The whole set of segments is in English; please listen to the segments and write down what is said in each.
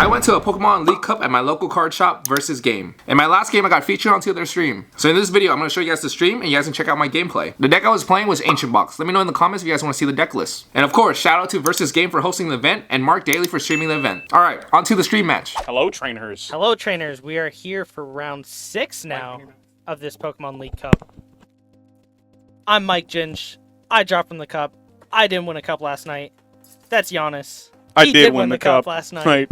I went to a Pokemon League Cup at my local card shop versus game. In my last game, I got featured onto their stream. So in this video, I'm going to show you guys the stream and you guys can check out my gameplay. The deck I was playing was Ancient Box. Let me know in the comments if you guys want to see the deck list. And of course, shout out to Versus Game for hosting the event and Mark Daly for streaming the event. Alright, on to the stream match. Hello, trainers. Hello, trainers. We are here for round 6 now of this Pokemon League Cup. I'm Mike Ginch. I dropped from the cup. I didn't win a cup last night. That's Giannis. I did win the cup last night. Right.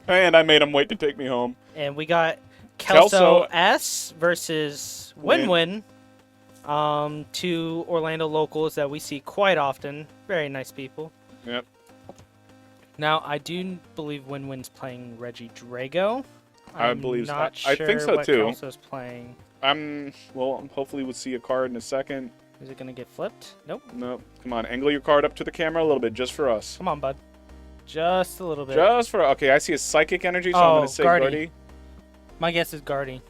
And I made him wait to take me home. And we got Kelso S versus Win-Win. Two Orlando locals that we see quite often. Very nice people. Yep. Now, I do believe Win-Win's playing Regidrago. I believe so. Not I sure think so what too. Kelso's playing. Well, hopefully we'll see a card in a second. Is it going to get flipped? Nope. Nope. Come on, angle your card up to the camera a little bit, just for us. Come on, bud. Just a little bit. Okay, I see a psychic energy, so I'm going to say Guardy. My guess is Guardy.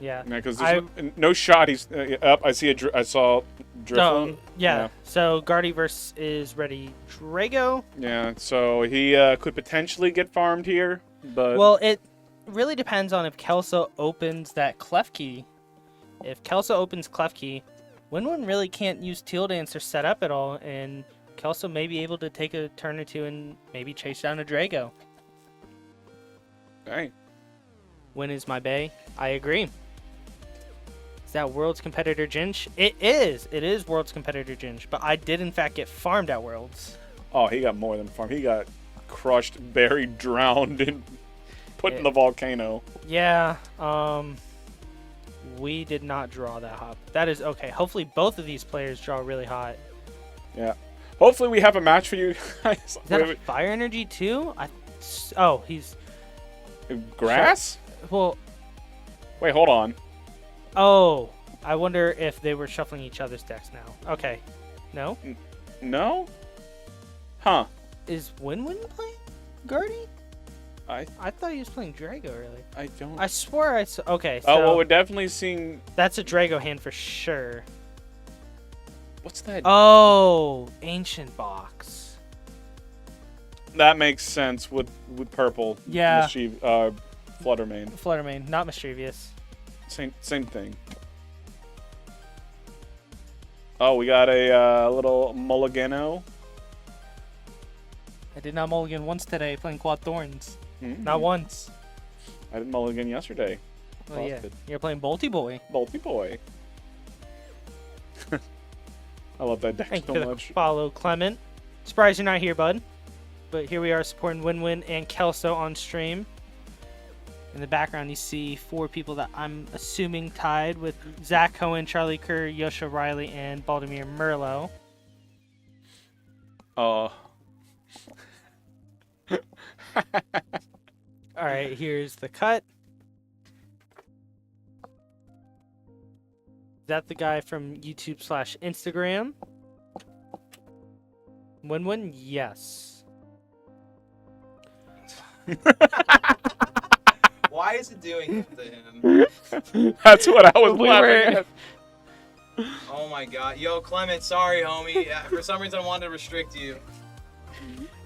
Yeah. Because there's no shot. He's up. I saw Drifloon. Yeah. So Guardy versus is Regidrago. Yeah. So he could potentially get farmed here, but well, it really depends on if Kelso opens that Clef Key. If Kelso opens Clef Key, Win-Win really can't use Teal Dancer set up at all, and Kelso may be able to take a turn or two and maybe chase down a Drago. Hey. Win is my bae. I agree. Is that Worlds Competitor Ginch? It is. It is Worlds Competitor Ginch, but I did in fact get farmed at Worlds. Oh, he got more than farmed. He got crushed, buried, drowned, and put in the volcano. Yeah. We did not draw that hop. That is okay. Hopefully both of these players draw really hot. Yeah. Hopefully we have a match for you guys. Is that a fire energy too? Oh, he's grass? Well, wait, hold on. Oh, I wonder if they were shuffling each other's decks now. Okay. No? No? Huh. Is Win-Win playing Guardy? I thought he was playing Drago earlier. I don't. I swore I saw. Okay. So oh, well, we're definitely seeing. That's a Drago hand for sure. What's that? Oh, Ancient Box. That makes sense with purple. Yeah. Fluttermane. Fluttermane, not mischievous. Same thing. Oh, we got a little Mulligano. I did not mulligan once today playing Quad Thorns. Mm-hmm. Not once. I didn't mulligan yesterday. Oh yeah, you're playing Bolty Boy. Bolty Boy. I love that deck so much. Follow Clement. Surprised you're not here, bud. But here we are supporting Win-Win and Kelso on stream. In the background, you see 4 people that I'm assuming tied with Zach Cohen, Charlie Kerr, Yosha Riley, and Baldemir Merlot. Oh. All right, here's the cut. Is that the guy from YouTube/Instagram? Win-Win? Yes. Why is it doing that to him? That's what I was laughing at. Oh my god. Yo, Clement, sorry, homie. For some reason, I wanted to restrict you.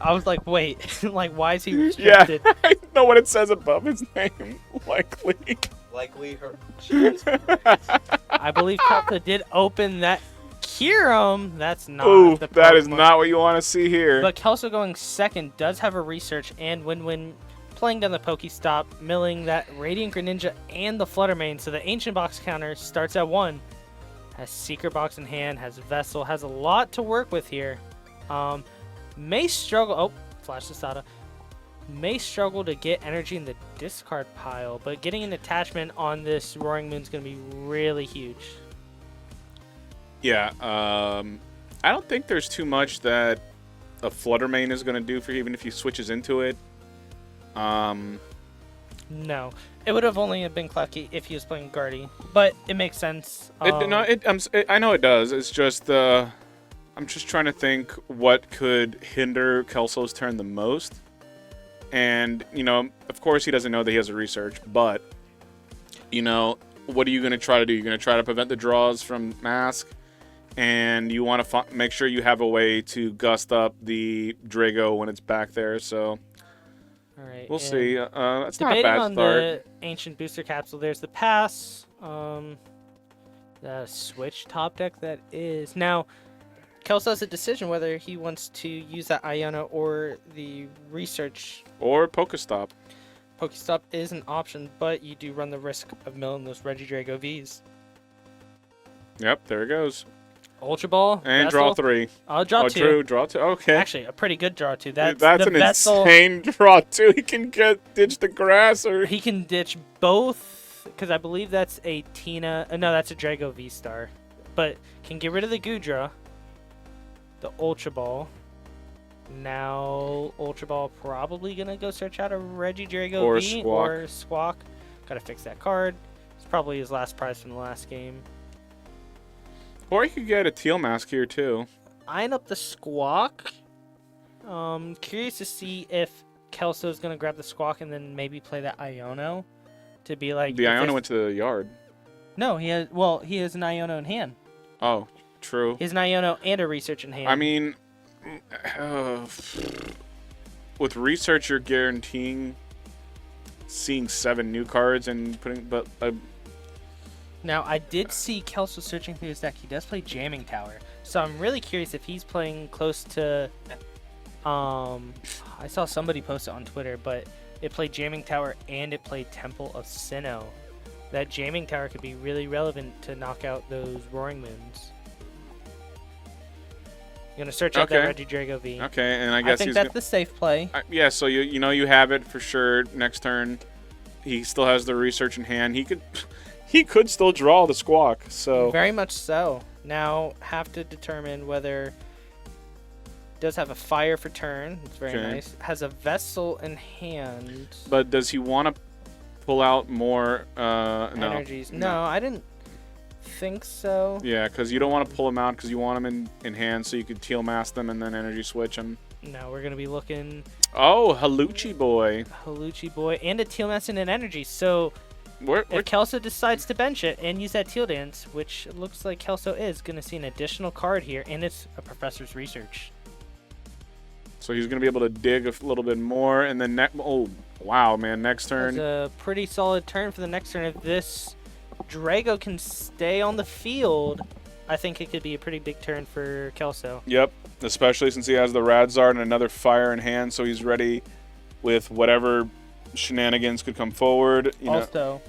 I was like, wait, like, why is he restricted? Yeah, I know what it says above his name. Likely. Likely her. Jesus Christ. I believe Kelso did open that Kyurem. That's not Ooh, the that is Pokemon. not what you want to see here. But Kelso going second does have a research, and Win-Win playing down the Pokestop, milling that Radiant Greninja and the Fluttermane. So the Ancient Box counter starts at 1. Has Secret Box in hand, has Vessel, has a lot to work with here. May struggle. Oh, Flash Asada. May struggle to get energy in the discard pile, but getting an attachment on this Roaring Moon is going to be really huge. Yeah, I don't think there's too much that a Fluttermane is going to do for you, even if he switches into it. No. It would have only been Clefkey if he was playing Guardy, but it makes sense. I know it does. It's just I'm just trying to think what could hinder Kelso's turn the most. And, you know, of course he doesn't know that he has a research, but, you know, what are you going to try to do? You're going to try to prevent the draws from Mask, and you want to make sure you have a way to gust up the Drago when it's back there. So All right. We'll and see. That's not a Debating bad on start. the ancient booster capsule, there's the pass. The switch top deck that is. Now, Kelso has a decision whether he wants to use that Iona or the research. Or Pokestop. Pokestop is an option, but you do run the risk of milling those Regidrago Vs. Yep, there it goes. Ultra Ball. And Vessel. draw 3. Draw 2. True, draw 2. Okay. Actually, a pretty good draw 2. That's That's the an Vessel. insane draw 2. He can ditch the grass or... He can ditch both, because I believe that's a Tina. No, that's a Drago VSTAR. But can get rid of the Gudra, the Ultra Ball. Now, Ultra Ball probably going to go search out a Regidrago Or V Squawk. or Squawk. Got to fix that card. It's probably his last prize from the last game. Or you could get a Teal Mask here, too. Eyeing up the Squawk. Curious to see if Kelso is going to grab the Squawk and then maybe play that Iono to be like. The Iona went to the yard. No, he has. Well, he has an Iono in hand. Oh, true. He has an Iono and a research in hand. I mean, with research, you're guaranteeing seeing 7 new cards and putting. But now I did see Kelso searching through his deck. He does play Jamming Tower, so I'm really curious if he's playing close to. I saw somebody post it on Twitter, but it played Jamming Tower and it played Temple of Sinnoh. That Jamming Tower could be really relevant to knock out those Roaring Moons. You're gonna search out that Regidrago V. okay, and I guess think he's that's the safe play. yeah. So you know you have it for sure. Next turn, he still has the research in hand. He could still draw the Squawk. So Very much so. Now have to determine whether does have a fire for turn. It's very Okay. nice. Has a vessel in hand. But does he want to pull out more Energies. No, I didn't think so. Yeah, because you don't want to pull him out because you want him in hand so you could Teal Mask them and then energy switch him. No, we're gonna be looking Oh, Haluchi boy. Haluchi boy and a Teal Mass and an energy. So if Kelso decides to bench it and use that Teal Dance, which looks like Kelso is gonna see an additional card here, and it's a Professor's Research. So he's going to be able to dig a little bit more, and then oh, wow, man, next turn. That's a pretty solid turn for the next turn. If this Drago can stay on the field, I think it could be a pretty big turn for Kelso. Yep, especially since he has the Radzard and another fire in hand, so he's ready with whatever shenanigans could come forward. Also,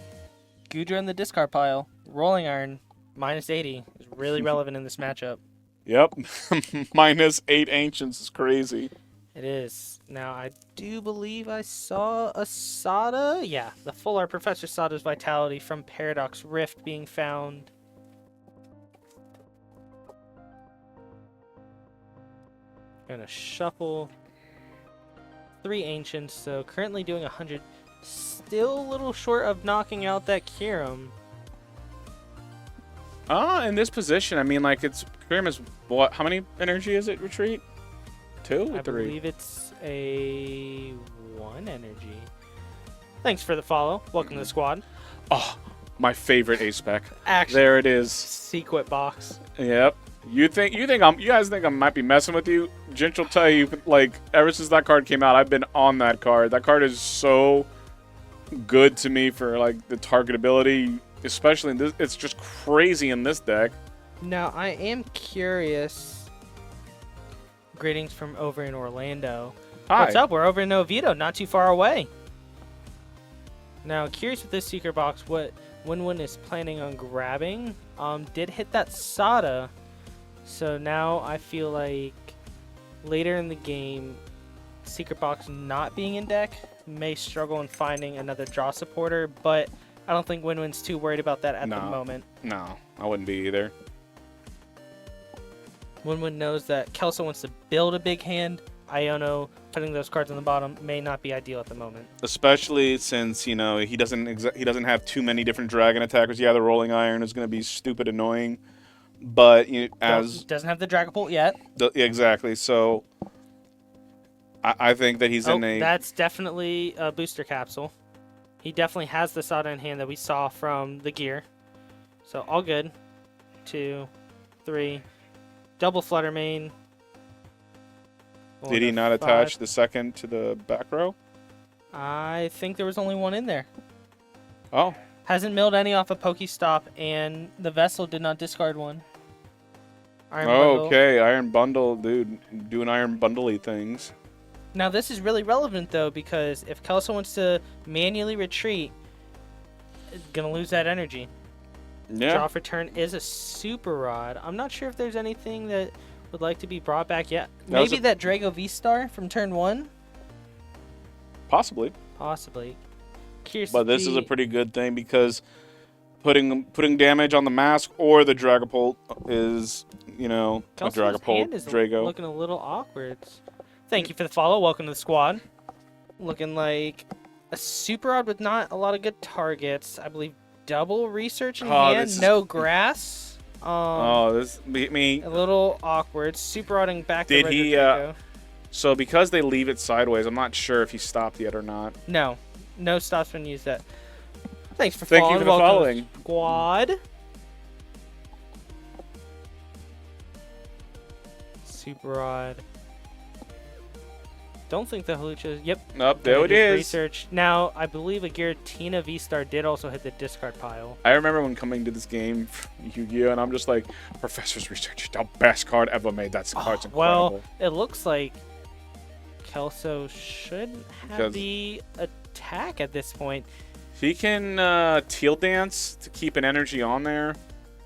Gudra in the discard pile, Rolling Iron, -80, is really relevant in this matchup. Yep, -8 Ancients is crazy. It is. Now, I do believe I saw a Sada. Yeah, the full art Professor Sada's Vitality from Paradox Rift being found. Gonna shuffle 3 Ancients, so currently doing 100. Still a little short of knocking out that Kirim. In this position, I mean, like, it's Kirim is what? How many energy is it? Retreat? 2 or 3? I believe it's a 1 energy. Thanks for the follow. Welcome to the squad. Oh, my favorite ace spec. Actually, There it is. Sequit box. Yep. You guys think I might be messing with you? Jinch will tell you, like, ever since that card came out, I've been on that card. That card is so good to me for, like, the targetability, especially in this. It's just crazy in this deck. Now, I am curious. Greetings from over in Orlando. Hi. What's up? We're over in Oviedo, not too far away. Now, curious with this secret box, what Winwin is planning on grabbing. Did hit that Sada, so now I feel like later in the game, secret box not being in deck may struggle in finding another draw supporter, but I don't think Winwin's too worried about that at the moment. No, I wouldn't be either. Winwin knows that Kelso wants to build a big hand. Iono putting those cards on the bottom may not be ideal at the moment. Especially since, he doesn't have too many different dragon attackers. Yeah, the Rolling Iron is going to be stupid annoying, but doesn't have the Dragapult yet. Exactly. So I think that he's in a. That's definitely a booster capsule. He definitely has the Sada in hand that we saw from the gear. So all good. 2, 3. Double Flutter Mane. Did he not attach the second to the back row? I think there was only one in there. Oh. Hasn't milled any off a Pokestop, and the vessel did not discard one. Iron Oh, Bundle. okay. Iron Bundle, dude. Doing Iron Bundle-y things. Now this is really relevant though, because if Kelso wants to manually retreat, it's gonna lose that energy. Yeah. Draw for turn is a Super Rod. I'm not sure if there's anything that would like to be brought back yet. Maybe that Drago VSTAR from turn 1? Possibly. Possibly. Curious But this is a pretty good thing because putting damage on the mask or the Dragapult is, you know, Kelso's a Dragapult, hand is Drago. looking a little awkward. Thank you for the follow. Welcome to the squad. Looking like a Super Rod with not a lot of good targets. I believe double research in hand, no grass. This me. A little awkward. Super Rodding back to Did he? Regidrago. So because they leave it sideways, I'm not sure if he stopped yet or not. No stops when used that. Thanks for Thank following. you for the Welcome to following. the squad. Super Rod. Don't think the Halucha. Yep. Nope, there it is. Research. Now, I believe a Giratina V-Star did also hit the discard pile. I remember when coming to this game, Yu-Gi-Oh, and I'm just like, Professor's Research, the best card ever made. That card's incredible. Well, it looks like Kelso should have Because the attack at this point. he can Teal Dance to keep an energy on there,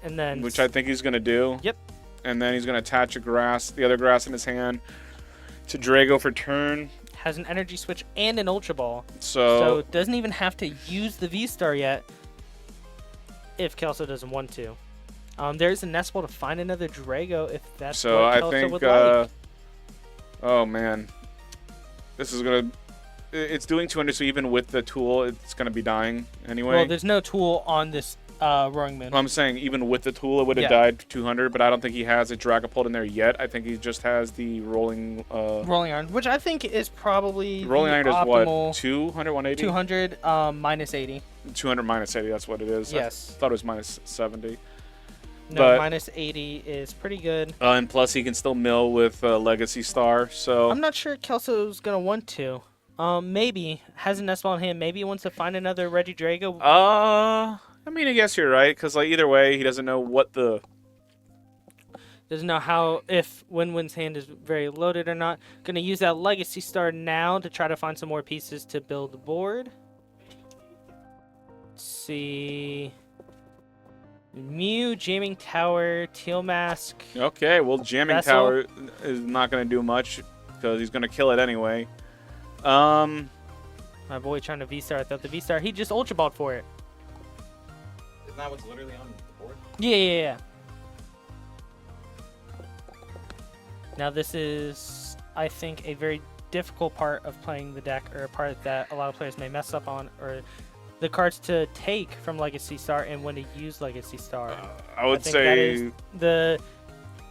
And then... which I think he's going to do. Yep. And then he's going to attach the other grass in his hand to Drago for turn. Has an energy switch and an Ultra Ball. So doesn't even have to use the V-Star yet if Kelso doesn't want to. There's a Nest Ball to find another Drago if that's what Kelso I think, would like. oh man, this is going to, it's doing 200, so even with the tool, it's going to be dying anyway. Well, there's no tool on this Roaring Moon. I'm saying even with the tool, it would have Yeah. died 200, but I don't think he has a Dragapult in there yet. I think he just has the Rolling Iron, which I think is probably Rolling the Iron is optimal what, 200, 180? 200 minus 80. 200 minus 80, that's what it is. Yes. I thought it was minus 70. No, But- minus 80 is pretty good. And plus, he can still mill with Legacy Star, so... I'm not sure Kelso's going to want to. Maybe. Has a Nest Ball in hand. Maybe he wants to find another Regidrago. I mean, I guess you're right, because like either way, he doesn't know what the... Doesn't know how, if Win-Win's hand is very loaded or not. Going to use that Legacy Star now to try to find some more pieces to build the board. Let's see... Mew, Jamming Tower, Teal Mask. Okay, well, Jamming Vessel. Tower is not going to do much, because he's going to kill it anyway. My boy trying to V-Star. I thought the V-Star, he just Ultra Balled for it. Isn't that what's literally on the board? Yeah. Now this is, I think, a very difficult part of playing the deck, or a part that a lot of players may mess up on, or the cards to take from Legacy Star and when to use Legacy Star. I would think that say... is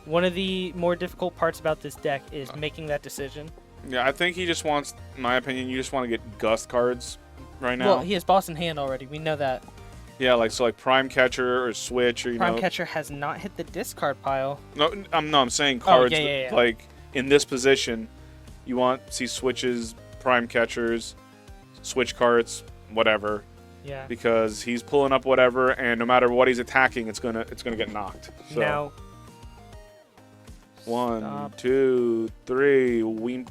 one of the more difficult parts about this deck is making that decision. Yeah, I think he just wants, in my opinion, you just want to get Gust cards right now. Well, he has Boss in hand already. We know that. Yeah, like Prime Catcher or Switch or Prime Catcher has not hit the discard pile. I'm saying cards yeah. like in this position, you want to see Switches, Prime Catchers, Switch cards, whatever. Yeah. Because he's pulling up whatever, and no matter what he's attacking, it's gonna get knocked. So Now. 1, Stop. 2, 3, Weep.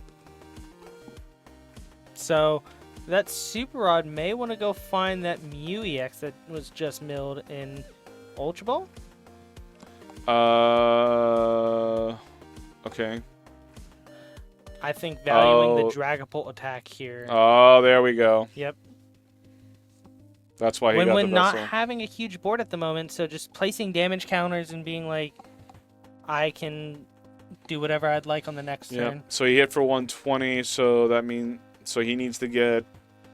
So that Super Rod may want to go find that Mew EX that was just milled in Ultra Ball. Okay. I think valuing Oh. the Dragapult attack here. Oh, there we go. Yep. That's why he got the When not vessel. having a huge board at the moment, so just placing damage counters and being like, I can do whatever I'd like on the next turn. So he hit for 120, so that means he needs to get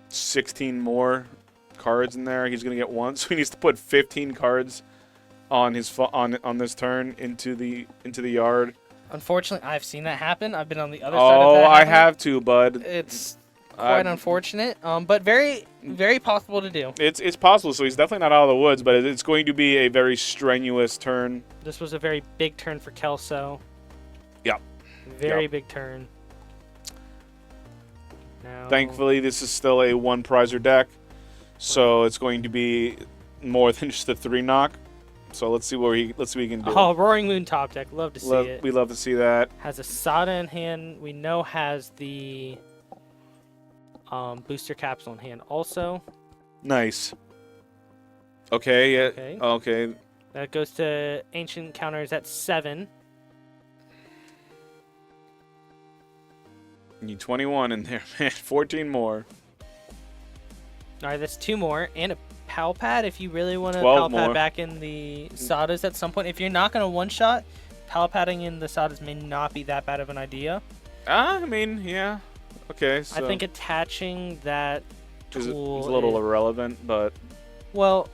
16 more cards in there. He's gonna get one, so he needs to put 15 cards on his on this turn into the yard. Unfortunately, I've seen that happen. I've been on the other side of Oh, that. I happening. have to, bud. It's quite unfortunate, but very, very possible to do. It's possible, so he's definitely not out of the woods, but it's going to be a very strenuous turn. This was a very big turn for Kelso. Yep. Very Yep. big turn. Now, Thankfully, this is still a one prizer deck, so it's going to be more than just a 3 knock. So let's see what he can do. oh, Roaring Moon top deck. Love to see it. We love to see that. Has a Sada in hand. We know has the booster capsule in hand also. Nice. Okay. Yeah. Okay. Okay. That goes to Ancient Counters at 7. You need 21 in there, man. 14 more. All right, that's 2 more. And a Pal Pad if you really want to 12 Pal Pad more. back in the Sadas at some point. If you're not going to one-shot, Pal Padding in the Sadas may not be that bad of an idea. I mean, yeah. Okay, so I think attaching that is tool a little irrelevant, but well,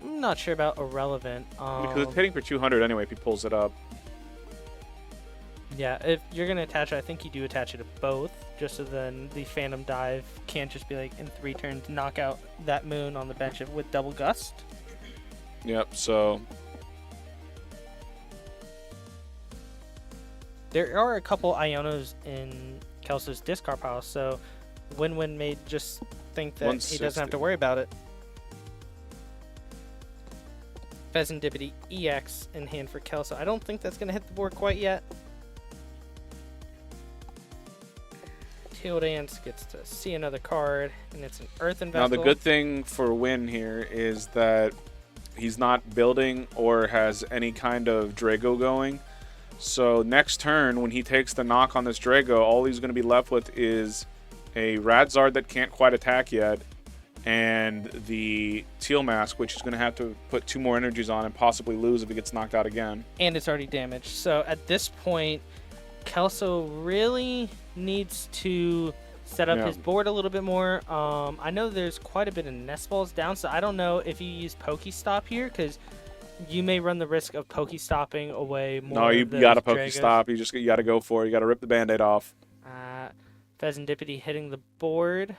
I'm not sure about irrelevant. because it's hitting for 200 anyway if he pulls it up. Yeah, if you're going to attach it, I think you do attach it to both, just so then the Phantom Dive can't just be like in 3 turns knock out that moon on the bench with double gust. Yep, so There are a couple Ionos in Kelso's discard pile, so Win-Win may just think that he doesn't have to worry about it. Pheasantipity EX in hand for Kelso. I don't think that's going to hit the board quite yet. Teal Dance gets to see another card, and it's an Earthen Vessel. now the good thing for Win here is that he's not building or has any kind of Drago going. So next turn, when he takes the knock on this Drago, all he's going to be left with is a Radzard that can't quite attack yet, and the Teal Mask, which is going to have to put 2 more energies on and possibly lose if he gets knocked out again. And it's already damaged. So at this point, Kelso really needs to set up his board a little bit more. I know there's quite a bit of nest balls down, so I don't know if you use Pokestop here, because you may run the risk of Pokestopping away more. No, you of those got to Dragos. Pokestop. You got to go for it. You got to rip the Band-Aid off. Pheasantipity hitting the board.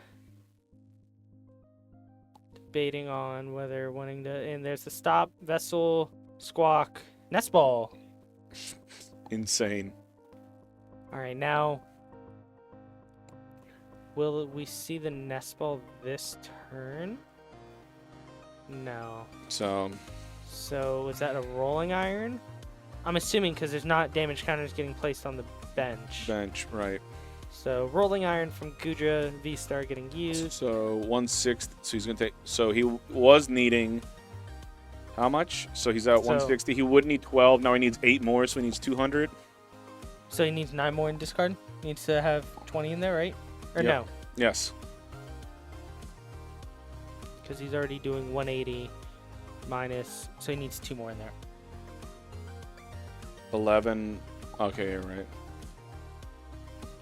Debating on whether wanting to... And there's the stop, Vessel, Squawk, Nest Ball. Insane. All right, now... Will we see the Nest Ball this turn? No. So is that a Rolling Iron? I'm assuming because there's not damage counters getting placed on the bench. bench, right. So Rolling Iron from Gudra VSTAR getting used. So 1/6. So he's going to take... So he was needing... How much? So he's at 160. He would need 12. Now he needs 8 more, so he needs 200. So he needs 9 more in discard? He needs to have 20 in there, right? Or Yep. no? Yes. Because he's already doing 180 minus, so he needs 2 more in there. 11. Okay, you're right.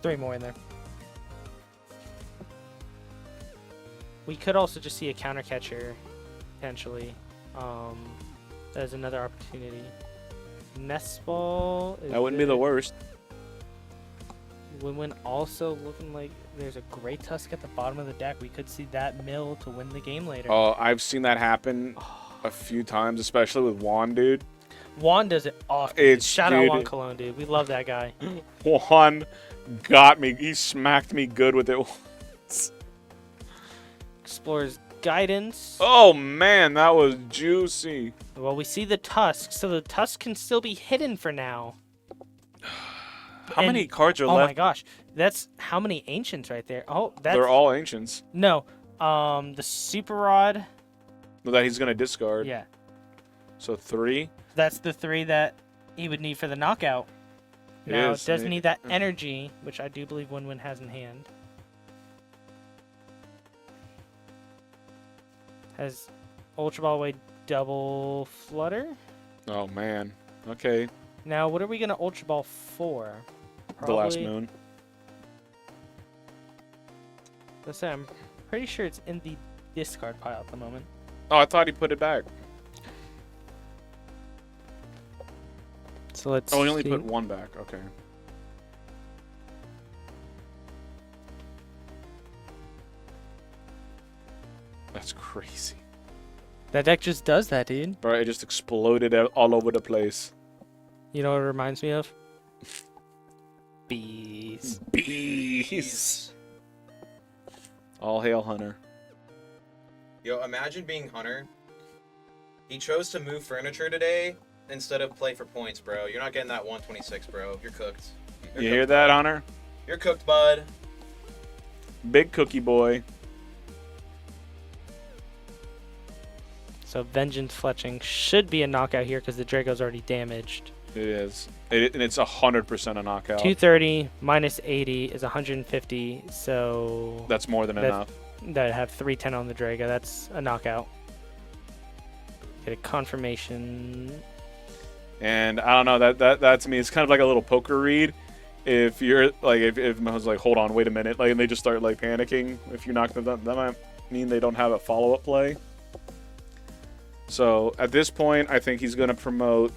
3 more in there. We could also just see a counter catcher, potentially. As another opportunity. Nest Ball. That wouldn't be the worst. Win-Win also looking like there's a Great Tusk at the bottom of the deck. We could see that mill to win the game later. Oh, I've seen that happen a few times, especially with Juan, dude. Juan does it often. It's- Shout out dude, Juan Cologne, dude. We love that guy. Juan got me. He smacked me good with it. Explores Guidance. Oh, man, that was juicy. Well, we see the Tusk, so the Tusk can still be hidden for now. How many cards are Oh left? my gosh, that's how many Ancients right there. Oh, that's... They're all Ancients. No, the Super Rod. That he's going to discard. Yeah, So 3. that's the 3 that he would need for the knockout. It Now, is. it does need that energy, which I do believe Win-Win has in hand. Has Ultra Ball Away double Flutter? Oh, man. Okay. Now, what are we going to Ultra Ball for? The last Probably- moon. Let's say I'm pretty sure it's in the discard pile at the moment. Oh, I thought he put it back. So let's Oh, he only see. put 1 back. Okay. That's crazy. That deck just does that, dude. Bro, it just exploded all over the place. You know what it reminds me of? Bees. Bees. All hail Hunter. Yo, imagine being Hunter. He chose to move furniture today instead of play for points, bro. You're not getting that 126, bro. You're cooked. You hear that, Hunter? You're cooked, bud. Big cookie boy. So Vengeance Fletching should be a knockout here because the Draco's already damaged. It is. And it's 100% a knockout. 230 minus 80 is 150, so That's more than enough. that have 310 on the Drago. That's a knockout. Get a confirmation. And I don't know, that to me is kind of like a little poker read. If you're like, if I was like, hold on, wait a minute, like, and they just start like panicking. If you knock them down, that might mean they don't have a follow-up play. So at this point, I think he's going to promote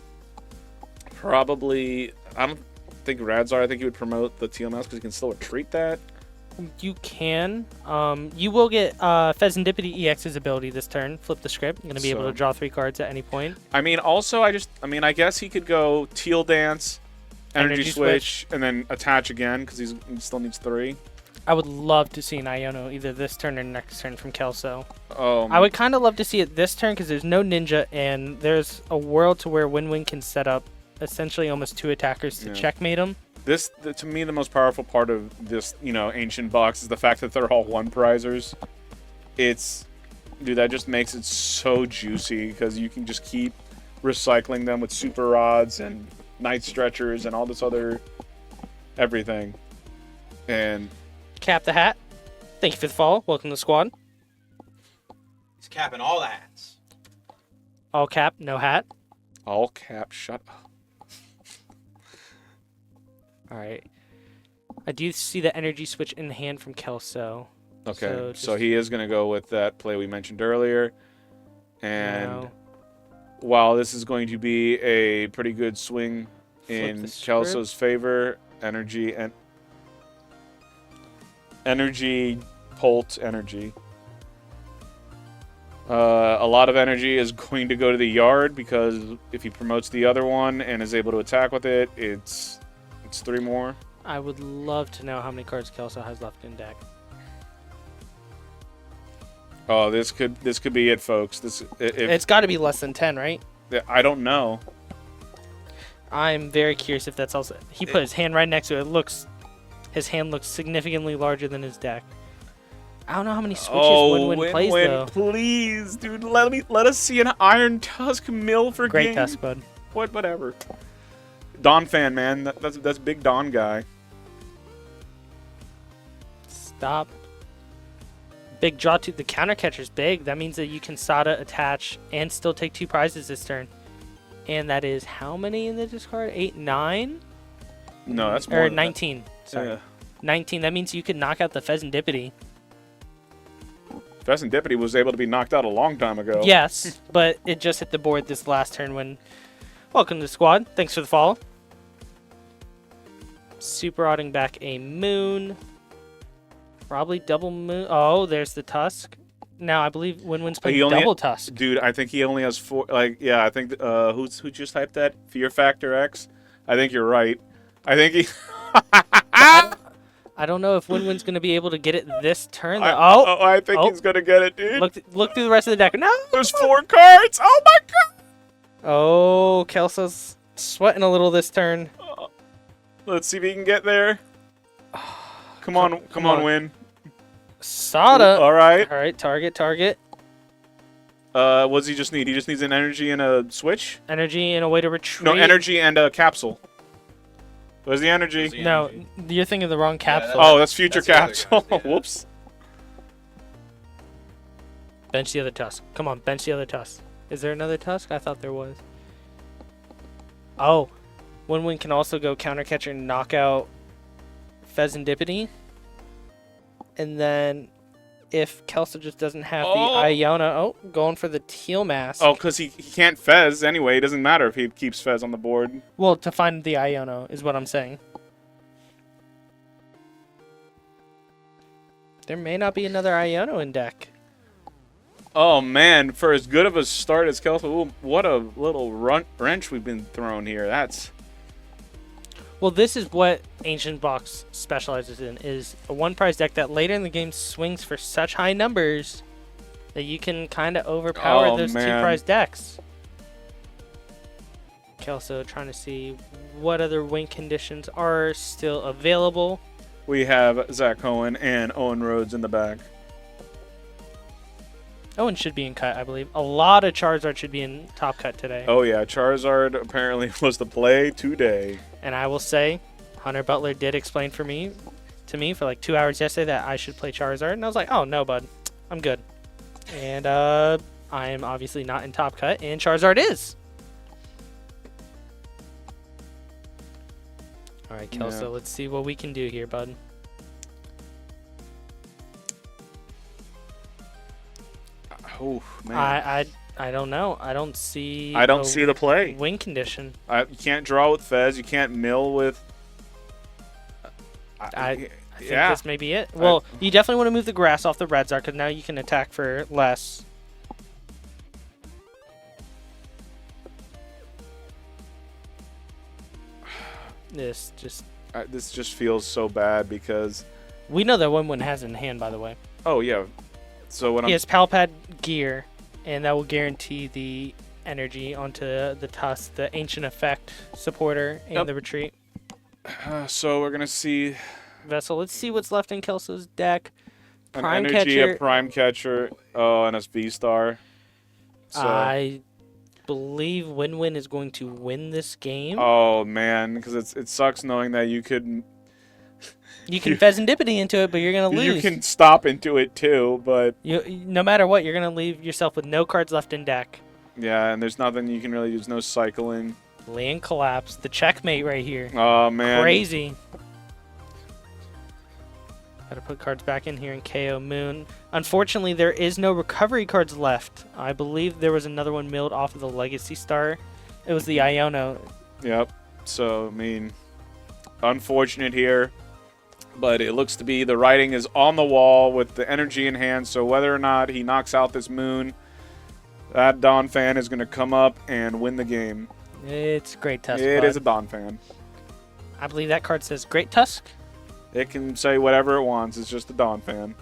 probably. I don't think Radzar. I think he would promote the TLMS because he can still retreat that. You can. You will get Pheasantipity EX's ability this turn. Flip the script. You're going to be able So- to draw 3 cards at any point. I mean, also, I guess he could go Teal Dance, Energy Switch, and then attach again because he still needs 3. I would love to see an Iono either this turn or next turn from Kelso. Oh, I would kind of love to see it this turn because there's no ninja and there's a world to where Win-Win can set up essentially almost 2 attackers to checkmate him. To me, the most powerful part of this, ancient box is the fact that they're all 1-prizers. Dude, that just makes it so juicy because you can just keep recycling them with super rods and night stretchers and all this other everything. And Cap the Hat. Thank you for the follow. Welcome to the squad. He's capping all the hats. All cap, no hat. all cap, shut up. All right. I do see the energy switch in hand from Kelso. Okay, so just- he is going to go with that play we mentioned earlier. And Now, while this is going to be a pretty good swing in the script. Kelso's favor, energy and energy, Polt energy. A lot of energy is going to go to the yard because if he promotes the other one and is able to attack with it, it's 3 more. I would love to know how many cards Kelso has left in deck. Oh, this could be it, folks. It's got to be less than 10, right? I don't know. I'm very curious if that's also... He put his hand right next to it. His hand looks significantly larger than his deck. I don't know how many switches Win-Win plays, though. Please, dude, let us see an Iron Tusk mill for Great game. Tusk, bud. Whatever. Don fan, man. That's big Don guy. Stop. Big draw to the counter catcher's big. That means that you can Sada attach and still take 2 prizes this turn. And that is how many in the discard? 8, 9? No, that's more Or than that. 19. Sorry. Yeah. 19. That means you could knock out the Pheasantipity. Pheasantipity was able to be knocked out a long time ago. Yes, but it just hit the board this last turn when... Welcome to the squad. Thanks for the follow. Super Odding back a Moon. Probably double Moon. Oh, there's the Tusk. Now, I believe Win-Win's playing double Tusk. Dude, I think he only has 4. I think who just typed that? Fear Factor X. I think you're right. I think he. I don't know if Win-Win's going to be able to get it this turn. I think he's gonna get it, dude. Look through the rest of the deck. No! There's 4 cards. Oh my god. Oh, Kelso's sweating a little this turn. Let's see if he can get there. Come on, Win. Sada. All right. All right, target. What does he just need? He just needs an energy and a switch. Energy and a way to retreat. No, energy and a capsule. Where's the energy? Where's the No, energy? you're thinking of the wrong capsule. Oh, that's future That's the other capsule. guy, yeah. Whoops. Bench the other Tusk. Come on, bench the other Tusk. Is there another Tusk? I thought there was. Oh, Win-Win can also go counter catcher and knock out Pheasantipity. And then if Kelso just doesn't have the Iona, going for the Teal Mask. Oh, because he can't Fez anyway. It doesn't matter if he keeps Fez on the board. Well, to find the Iona is what I'm saying. There may not be another Iona in deck. Oh, man. For as good of a start as Kelso, what a little wrench we've been thrown here. That's... Well, this is what Ancient Box specializes in, is a one-prize deck that later in the game swings for such high numbers that you can kind of overpower those two-prize decks. Kelso trying to see what other win conditions are still available. We have Zach Cohen and Owen Rhodes in the back. Owen should be in cut, I believe. A lot of Charizard should be in top cut today. Oh yeah, Charizard apparently was the play today. And I will say, Hunter Butler did explain to me for like 2 hours yesterday that I should play Charizard, and I was like, oh no, bud, I'm good. And I am obviously not in top cut, and Charizard is. All right, Kelso, let's see what we can do here, bud. Oh man, I don't know. I don't see. I don't see the play. Win condition. You can't draw with Fez. You can't mill with. I think this may be it. Well, you definitely want to move the grass off the red Zard because now you can attack for less. This just feels so bad because we know that Win has it in hand, by the way. Oh yeah. So when he has Palpad gear, and that will guarantee the energy onto the Tusk, the Ancient Effect supporter, and the retreat. So we're gonna see Vessel. Let's see what's left in Kelso's deck. Prime energy, a Prime Catcher, and a VSTAR. So. I believe Win is going to win this game. Oh man, because it sucks knowing that you could. You can Pheasantipity into it, but you're gonna lose. You can stop into it too, but no matter what, you're gonna leave yourself with no cards left in deck. Yeah, and there's nothing you can really use. No cycling. Land collapse. The checkmate right here. Oh man. Crazy. Gotta put cards back in here and KO Moon. Unfortunately, there is no recovery cards left. I believe there was another one milled off of the Legacy Star. It was the Iono. Yep. So I mean, unfortunate here. But it looks to be the writing is on the wall with the energy in hand. So whether or not he knocks out this Moon, that Don fan is going to come up and win the game. It's Great Tusk. It is a Don fan. I believe that card says Great Tusk. It can say whatever it wants. It's just a Don fan.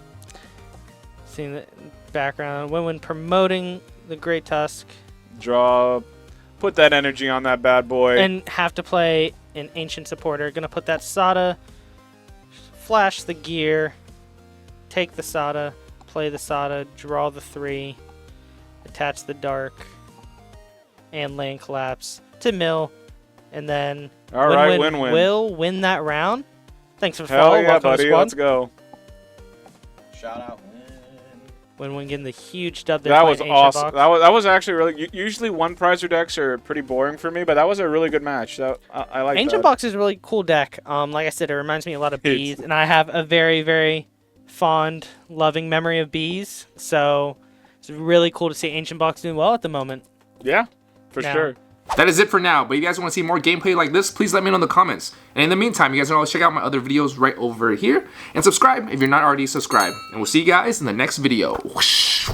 Seeing the background. When promoting the Great Tusk. Draw. Put that energy on that bad boy. And have to play an Ancient Supporter. Going to put that Sada. Flash the gear, take the Sada, play the Sada, draw the 3, attach the Dark, and Land Collapse to mill, and then Win will win that round. Thanks for following. Hell yeah, buddy, let's go. Shout out Win getting the huge dub there. That was awesome. That was actually really. Usually one prizer decks are pretty boring for me, but that was a really good match. I like Ancient Box is a really cool deck. Like I said, it reminds me a lot of Bees, and I have a very, very fond, loving memory of Bees. So it's really cool to see Ancient Box doing well at the moment. Yeah, for sure. That is it for now, but if you guys want to see more gameplay like this, please let me know in the comments. And in the meantime, you guys can always check out my other videos right over here. And subscribe if you're not already subscribed. And we'll see you guys in the next video. Whoosh.